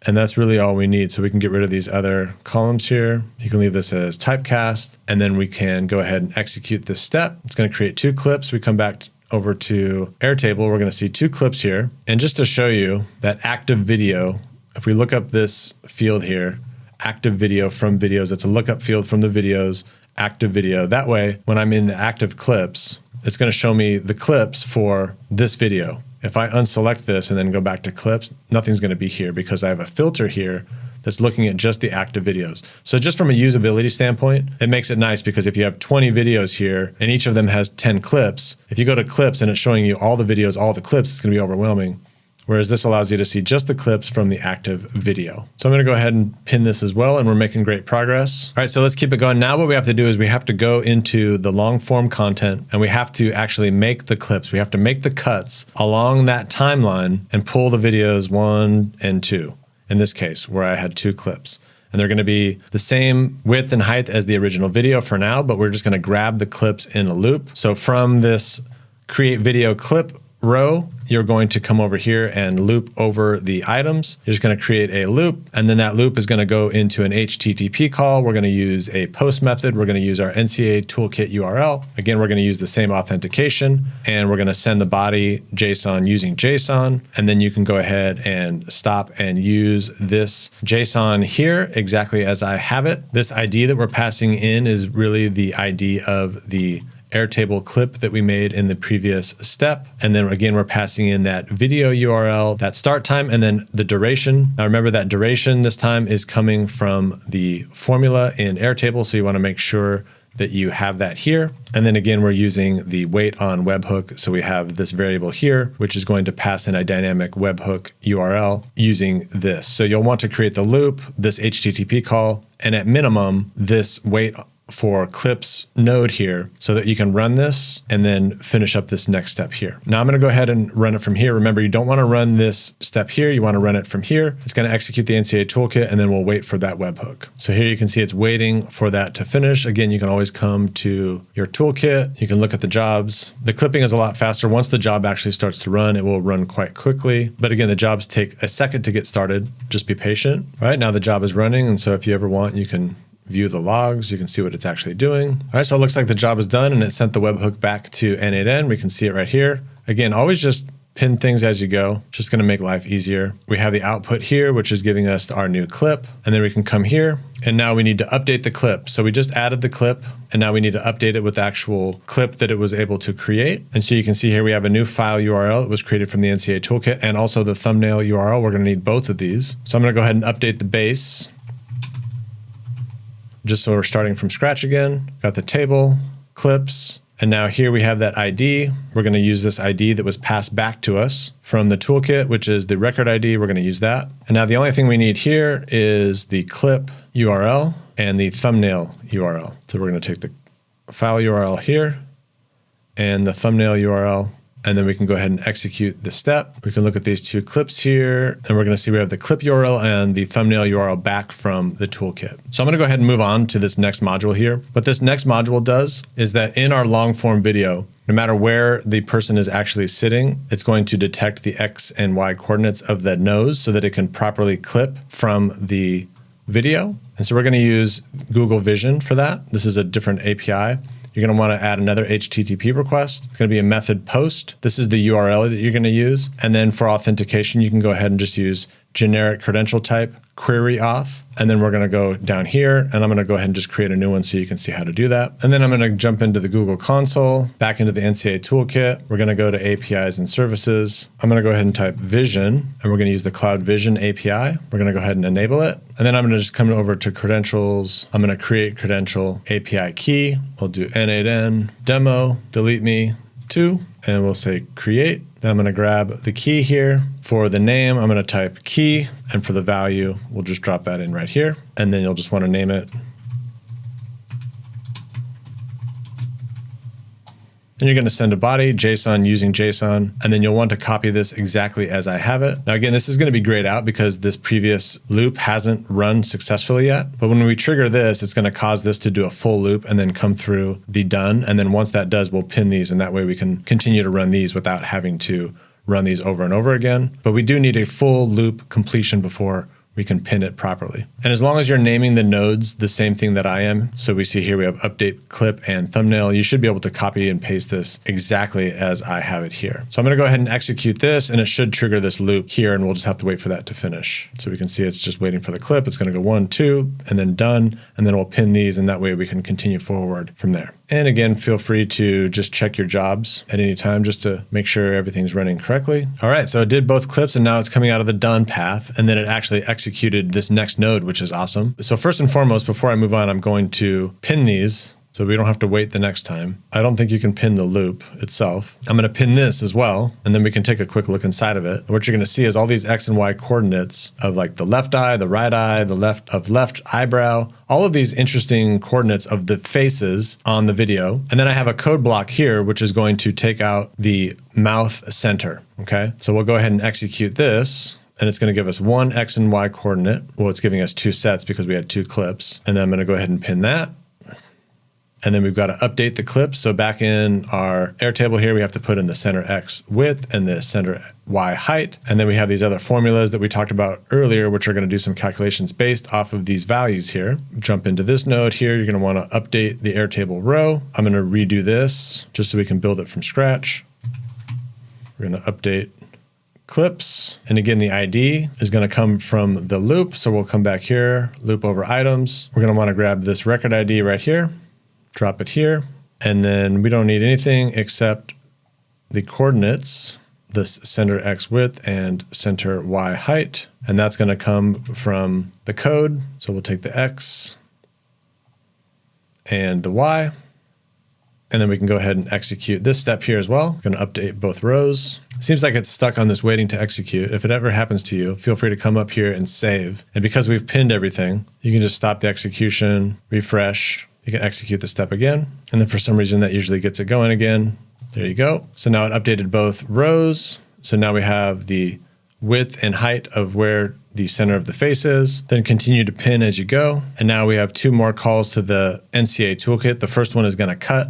and that's really all we need. So we can get rid of these other columns here. You can leave this as typecast, and then we can go ahead and execute this step. It's going to create 2 clips. We come back over to Airtable. We're going to see 2 clips here. And just to show you that active video, if we look up this field here, active video from videos, it's a lookup field from the videos, active video. That way, when I'm in the active clips, it's going to show me the clips for this video. If I unselect this and then go back to clips, nothing's going to be here because I have a filter here that's looking at just the active videos. So just from a usability standpoint, it makes it nice because if you have 20 videos here and each of them has 10 clips, if you go to clips and it's showing you all the videos, all the clips, it's going to be overwhelming. Whereas this allows you to see just the clips from the active video. So I'm going to go ahead and pin this as well, and we're making great progress. All right, so let's keep it going. Now what we have to do is we have to go into the long form content, and we have to actually make the clips. We have to make the cuts along that timeline and pull the videos 1 and 2, in this case, where I had 2 clips. And they're going to be the same width and height as the original video for now, but we're just going to grab the clips in a loop. So from this create video clip row, you're going to come over here and loop over the items. You're just going to create a loop, and then that loop is going to go into an HTTP call. We're going to use a post method. We're going to use our NCA Toolkit URL. Again, we're going to use the same authentication, and we're going to send the body JSON using JSON. And then you can go ahead and stop and use this JSON here exactly as I have it. This ID that we're passing in is really the ID of the Airtable clip that we made in the previous step. And then again, we're passing in that video URL, that start time, and then the duration. Now remember that duration this time is coming from the formula in Airtable. So you want to make sure that you have that here. And then again, we're using the wait on webhook. So we have this variable here, which is going to pass in a dynamic webhook URL using this. So you'll want to create the loop, this HTTP call, and at minimum, this wait for clips node here so that you can run this and then finish up this next step here. Now I'm going to go ahead and run it from here. Remember, you don't want to run this step here. You want to run it from here. It's going to execute the NCA toolkit, and then we'll wait for that webhook. So here you can see it's waiting for that to finish. Again, you can always come to your toolkit. You can look at the jobs. The clipping is a lot faster. Once the job actually starts to run, it will run quite quickly. But again, the jobs take a second to get started. Just be patient. All right, now the job is running. And so if you ever want, you can view the logs, you can see what it's actually doing. All right, so it looks like the job is done and it sent the webhook back to N8N. We can see it right here. Again, always just pin things as you go. Just gonna make life easier. We have the output here, which is giving us our new clip. And then we can come here, and now we need to update the clip. So we just added the clip, and now we need to update it with the actual clip that it was able to create. And so you can see here we have a new file URL that was created from the NCA toolkit, and also the thumbnail URL. We're gonna need both of these. So I'm gonna go ahead and update the base, just so we're starting from scratch again. Got the table, clips, and now here we have that ID. We're going to use this ID that was passed back to us from the toolkit, which is the record ID. We're going to use that. And now the only thing we need here is the clip URL and the thumbnail URL. So we're going to take the file URL here and the thumbnail URL, and then we can go ahead and execute the step. We can look at these 2 clips here, and we're going to see we have the clip URL and the thumbnail URL back from the toolkit. So I'm going to go ahead and move on to this next module here. What this next module does is that in our long form video, no matter where the person is actually sitting, it's going to detect the X and Y coordinates of the nose so that it can properly clip from the video. And so we're going to use Google Vision for that. This is a different API. You're going to want to add another HTTP request. It's going to be a method post. This is the URL that you're going to use. And then for authentication, you can go ahead and just use generic credential type query auth. And then we're going to go down here and I'm going to go ahead and just create a new one so you can see how to do that. And then I'm going to jump into the Google console, back into the NCA Toolkit. We're going to go to APIs and services. I'm going to go ahead and type vision and we're going to use the Cloud Vision API. We're going to go ahead and enable it. And then I'm going to just come over to credentials. I'm going to create credential API key. We'll do n8n demo, delete me 2, and we'll say create. Then I'm going to grab the key here. For the name, I'm going to type key, and for the value, we'll just drop that in right here. And then you'll just want to name it. Then you're going to send a body, JSON using JSON, and then you'll want to copy this exactly as I have it. Now, again, this is going to be grayed out because this previous loop hasn't run successfully yet. But when we trigger this, it's going to cause this to do a full loop and then come through the done. And then once that does, we'll pin these, and that way we can continue to run these without having to run these over and over again. But we do need a full loop completion before we can pin it properly. And as long as you're naming the nodes the same thing that I am, so we see here we have update, clip, and thumbnail, you should be able to copy and paste this exactly as I have it here. So I'm going to go ahead and execute this, and it should trigger this loop here, and we'll just have to wait for that to finish. So we can see it's just waiting for the clip. It's going to go 1, 2, and then done, and then we'll pin these, and that way we can continue forward from there. And again, feel free to just check your jobs at any time just to make sure everything's running correctly. All right, so it did both clips and now it's coming out of the done path, and then it actually executed this next node, which is awesome. So first and foremost, before I move on, I'm going to pin these so we don't have to wait the next time. I don't think you can pin the loop itself. I'm going to pin this as well, and then we can take a quick look inside of it. What you're going to see is all these X and Y coordinates of like the left eye, the right eye, the left eyebrow, all of these interesting coordinates of the faces on the video. And then I have a code block here, which is going to take out the mouth center. Okay, so we'll go ahead and execute this. And it's going to give us one X and Y coordinate. Well, it's giving us 2 sets because we had 2 clips. And then I'm going to go ahead and pin that. And then we've got to update the clips. So back in our Airtable here, we have to put in the center X width and the center Y height. And then we have these other formulas that we talked about earlier, which are going to do some calculations based off of these values here. Jump into this node here. You're going to want to update the Airtable row. I'm going to redo this just so we can build it from scratch. We're going to update clips. And again, the ID is going to come from the loop. So we'll come back here, loop over items. We're going to want to grab this record ID right here. Drop it here, and then we don't need anything except the coordinates, this center X width and center Y height, and that's going to come from the code. So we'll take the X and the Y, and then we can go ahead and execute this step here as well. I'm going to update both rows. Seems like it's stuck on this waiting to execute. If it ever happens to you, feel free to come up here and save. And because we've pinned everything, you can just stop the execution, refresh. You can execute the step again. And then for some reason that usually gets it going again. There you go. So now it updated both rows. So now we have the width and height of where the center of the face is. Then continue to pin as you go. And now we have 2 more calls to the NCA Toolkit. The first one is going to cut.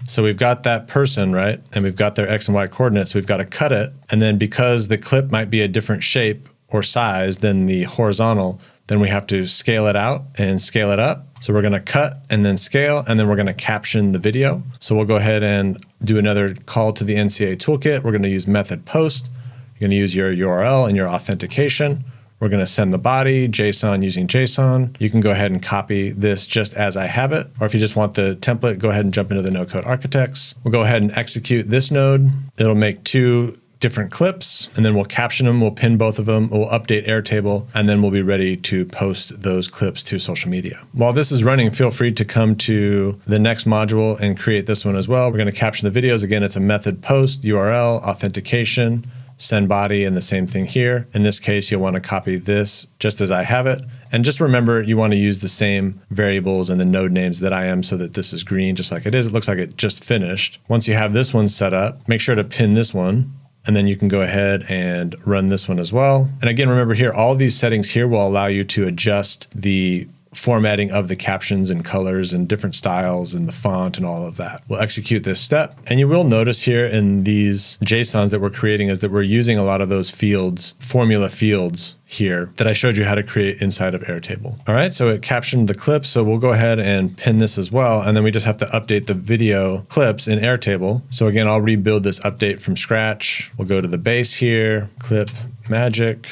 So we've got that person, right? And we've got their X and Y coordinates. So we've got to cut it. And then because the clip might be a different shape or size than the horizontal, then we have to scale it out and scale it up. So we're going to cut and then scale, and then we're going to caption the video. So we'll go ahead and do another call to the NCA Toolkit. We're going to use method post. You're going to use your URL and your authentication. We're going to send the body, JSON using JSON. You can go ahead and copy this just as I have it. Or if you just want the template, go ahead and jump into the no-code architects. We'll go ahead and execute this node. It'll make 2 different clips, and then we'll caption them, we'll pin both of them, we'll update Airtable, and then we'll be ready to post those clips to social media. While this is running, feel free to come to the next module and create this one as well. We're going to caption the videos. Again, it's a method post, URL, authentication, send body, and the same thing here. In this case, you'll want to copy this just as I have it. And just remember, you want to use the same variables and the node names that I am so that this is green just like it is. It looks like it just finished. Once you have this one set up, make sure to pin this one. And then you can go ahead and run this one as well. And again, remember here, all these settings here will allow you to adjust the formatting of the captions and colors and different styles and the font and all of that. We'll execute this step. And you will notice here in these JSONs that we're creating is that we're using a lot of those fields, formula fields here that I showed you how to create inside of Airtable. All right, so it captioned the clip. So we'll go ahead and pin this as well. And then we just have to update the video clips in Airtable. So again, I'll rebuild this update from scratch. We'll go to the base here, clip magic,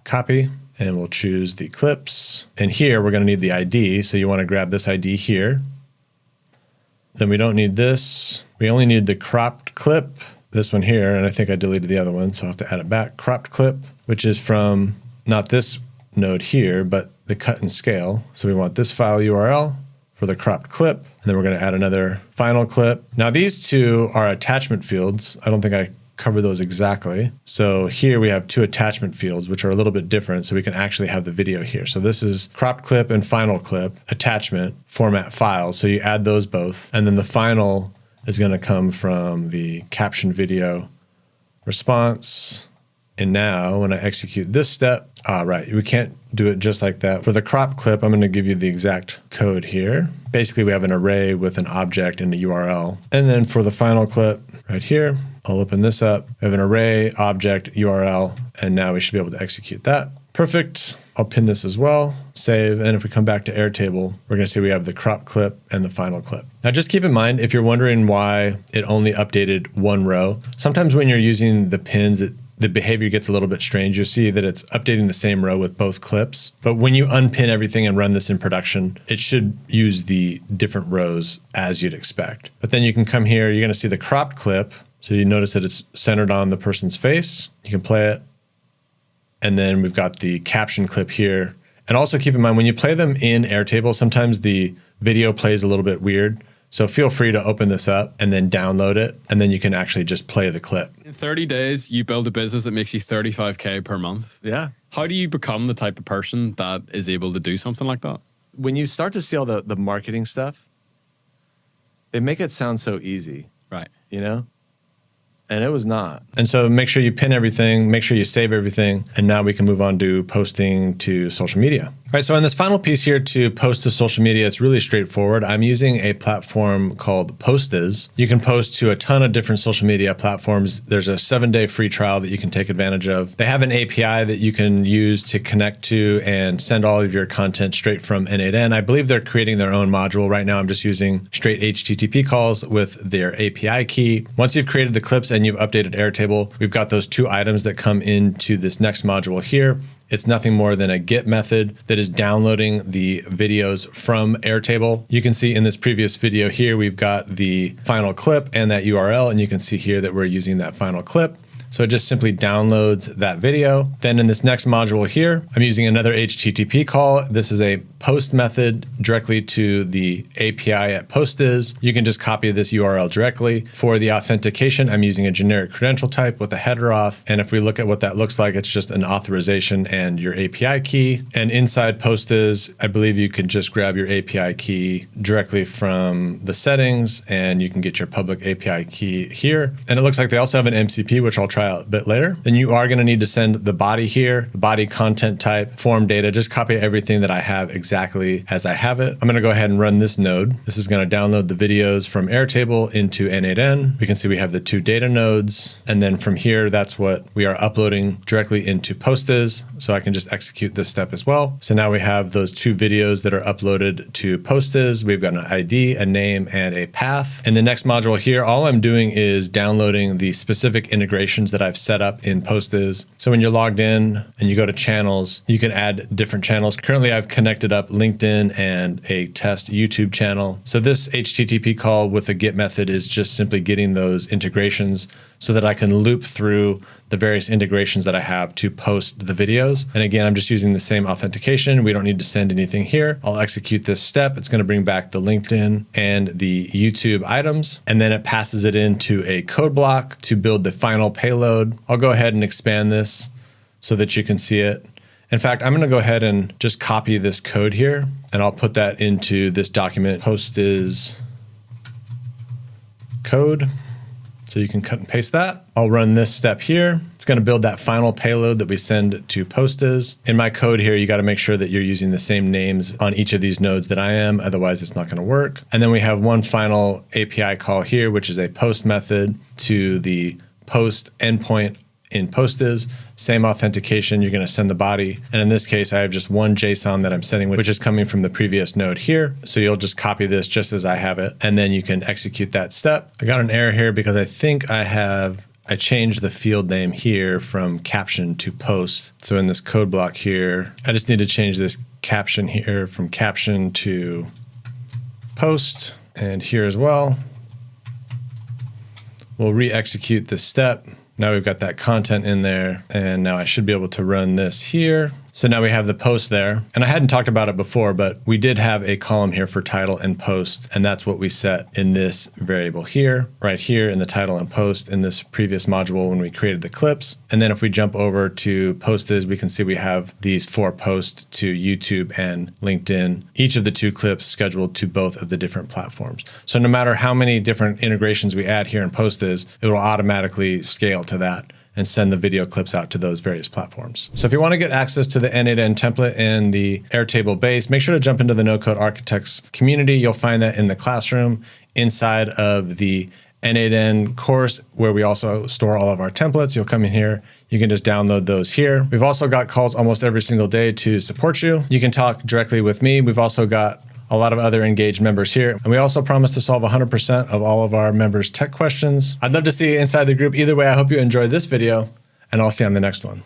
copy. and we'll choose the clips. And here we're going to need the ID. So you want to grab this ID here. Then we don't need this. We only need the cropped clip, this one here. And I think I deleted the other one, so I'll have to add it back. Cropped clip, which is from not this node here, but the cut and scale. So we want this file URL for the cropped clip. And then we're going to add another final clip. Now these two are attachment fields. I don't think I cover those exactly. So here we have two attachment fields, which are a little bit different. So we can actually have the video here. So this is cropped clip and final clip, attachment, format files. So you add those both. And then the final is going to come from the caption video response. And now when I execute this step, right, we can't do it just like that. For the cropped clip, I'm going to give you the exact code here. Basically, we have an array with an object and a URL. And then for the final clip right here, I'll open this up. We have an array, object, URL, and now we should be able to execute that. Perfect. I'll pin this as well, save, and if we come back to Airtable, we're going to see we have the crop clip and the final clip. Now just keep in mind, if you're wondering why it only updated one row, sometimes when you're using the pins, the behavior gets a little bit strange. You'll see that it's updating the same row with both clips. But when you unpin everything and run this in production, it should use the different rows as you'd expect. But then you can come here, you're going to see the cropped clip. So you notice that it's centered on the person's face. You can play it. And then we've got the caption clip here. And also keep in mind, when you play them in Airtable, sometimes the video plays a little bit weird. So feel free to open this up and then download it. And then you can actually just play the clip. In 30 days, you build a business that makes you $35K per month. Yeah. How do you become the type of person that is able to do something like that? When you start to see all the marketing stuff, they make it sound so easy. Right. You know? And it was not. And so make sure you pin everything, make sure you save everything, and now we can move on to posting to social media. All right, so on this final piece here to post to social media, it's really straightforward. I'm using a platform called Postiz. You can post to a ton of different social media platforms. There's a 7-day free trial that you can take advantage of. They have an API that you can use to connect to and send all of your content straight from N8N. I believe they're creating their own module. Right now, I'm just using straight HTTP calls with their API key. Once you've created the clips and you've updated Airtable, we've got those two items that come into this next module here. It's nothing more than a get method that is downloading the videos from Airtable. You can see in this previous video here, we've got the final clip and that URL, and you can see here that we're using that final clip. So it just simply downloads that video. Then in this next module here, I'm using another HTTP call. This is a post method directly to the API at Postiz. You can just copy this URL directly. For the authentication, I'm using a generic credential type with a header auth. And if we look at what that looks like, it's just an authorization and your API key. And inside Postiz, I believe you can just grab your API key directly from the settings, and you can get your public API key here. And it looks like they also have an MCP, which I'll try out a bit later. Then you are going to need to send the body here, the body content type, form data. Just copy everything that I have exactly as I have it. I'm going to go ahead and run this node. This is going to download the videos from Airtable into N8N. We can see we have the two data nodes. And then from here, that's what we are uploading directly into Postiz. So I can just execute this step as well. So now we have those two videos that are uploaded to Postiz. We've got an ID, a name, and a path. In the next module here, all I'm doing is downloading the specific integrations that I've set up in Postiz. So when you're logged in and you go to channels, you can add different channels. Currently, I've connected up LinkedIn and a test YouTube channel. So this HTTP call with a get method is just simply getting those integrations so that I can loop through the various integrations that I have to post the videos. And again, I'm just using the same authentication. We don't need to send anything here. I'll execute this step. It's going to bring back the LinkedIn and the YouTube items, and then it passes it into a code block to build the final payload. I'll go ahead and expand this so that you can see it. In fact, I'm going to go ahead and just copy this code here, and I'll put that into this document, Postiz code. So you can cut and paste that. I'll run this step here. It's going to build that final payload that we send to Postiz. In my code here, you got to make sure that you're using the same names on each of these nodes that I am. Otherwise, it's not going to work. And then we have one final API call here, which is a post method to the post endpoint in Postiz. Same authentication, you're going to send the body. And in this case, I have just one JSON that I'm sending, which is coming from the previous node here. So you'll just copy this just as I have it, and then you can execute that step. I got an error here because I think I have I changed the field name here from caption to post. So in this code block here, I just need to change this caption here from caption to post, and here as well. We'll re-execute this step. Now we've got that content in there, and now I should be able to run this here. So now we have the post there, and I hadn't talked about it before, but we did have a column here for title and post, and that's what we set in this variable here, right here in the title and post in this previous module when we created the clips. And then if we jump over to Postiz, we can see we have these 4 posts to YouTube and LinkedIn, each of the 2 clips scheduled to both of the different platforms. So no matter how many different integrations we add here in Postiz, it will automatically scale to that and send the video clips out to those various platforms. So if you want to get access to the N8N template and the Airtable base, make sure to jump into the No Code Architects community. You'll find that in the classroom inside of the N8N course, where we also store all of our templates. You'll come in here. You can just download those here. We've also got calls almost every single day to support you. You can talk directly with me. We've also got a lot of other engaged members here. And we also promise to solve 100% of all of our members' tech questions. I'd love to see you inside the group. Either way, I hope you enjoyed this video, and I'll see you on the next one.